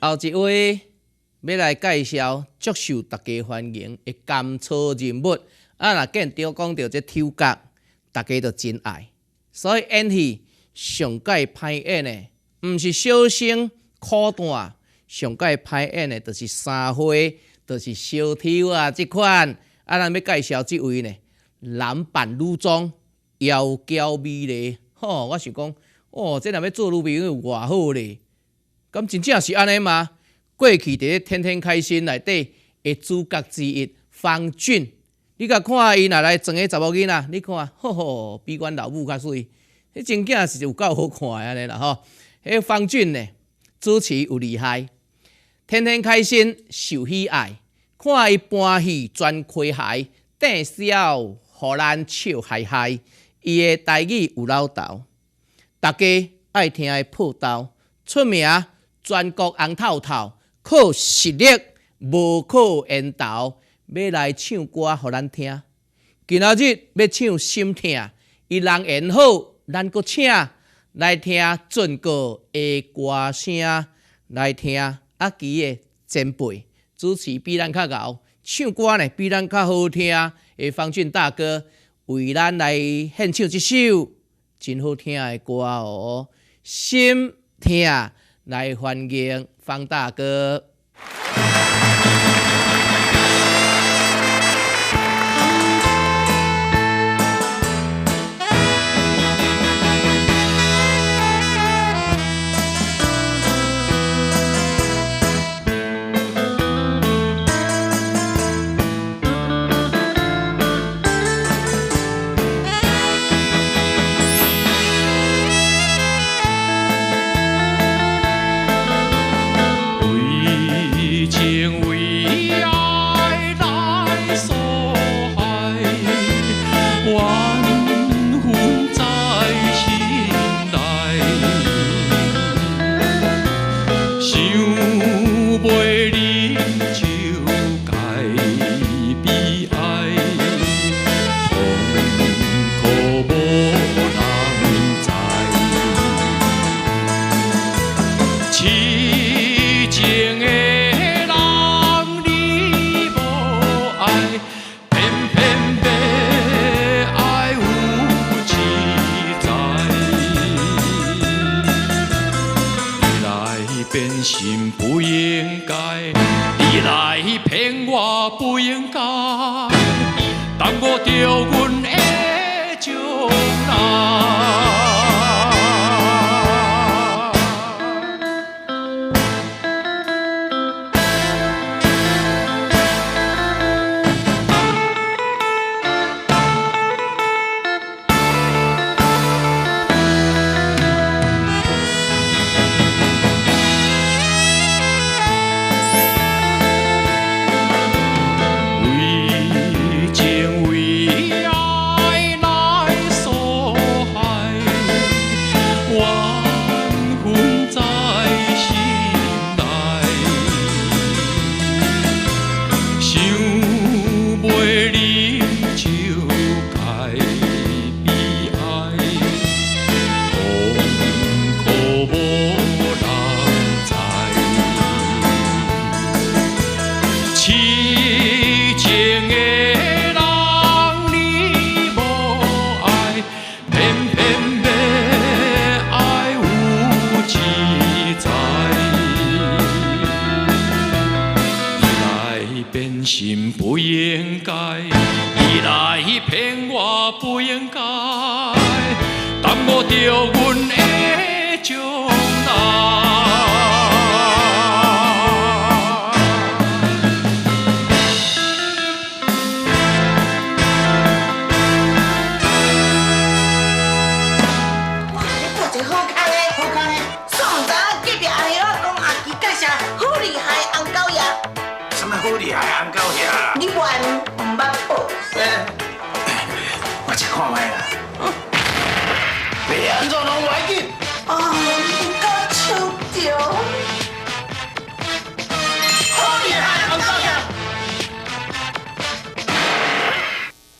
后一位要来介绍足受大家欢迎的甘草人物。若见到讲到这丑角，大家就真爱。所以演戏上界歹演的，毋是小生苦淡，上界歹演的，就是三花，就是小丑啊这款。咱要介绍这位呢，男扮女装，窈窕美丽。我想讲，这若要做女朋友有偌好咧？咁真正是安尼吗？过去伫《天天开心》内底的主角之一方俊，你甲看伊若来装个查某囡仔，你看，比阮老母较水。迄真正是有够好看的安尼啦吼。迄方俊呢，主持有厉害，《天天开心》受喜爱。看伊搬戏全开鞋，顶笑互咱笑嗨嗨。伊的台语有老道，大家爱听的破豆，出名全国红透透，靠实力无靠缘投，要来唱歌互咱听。今仔日要唱心痛，伊人缘好，咱阁请来听俊哥的歌声，来听阿基的前辈。主持比咱较牛，唱歌呢比咱较好听的方俊大哥，为咱来献唱一首真好听的歌哦，心痛，来欢迎方大哥。变心不应该，你来骗我不应该，耽误着阮的将来。心不应该，你来骗我不应该，耽误着我。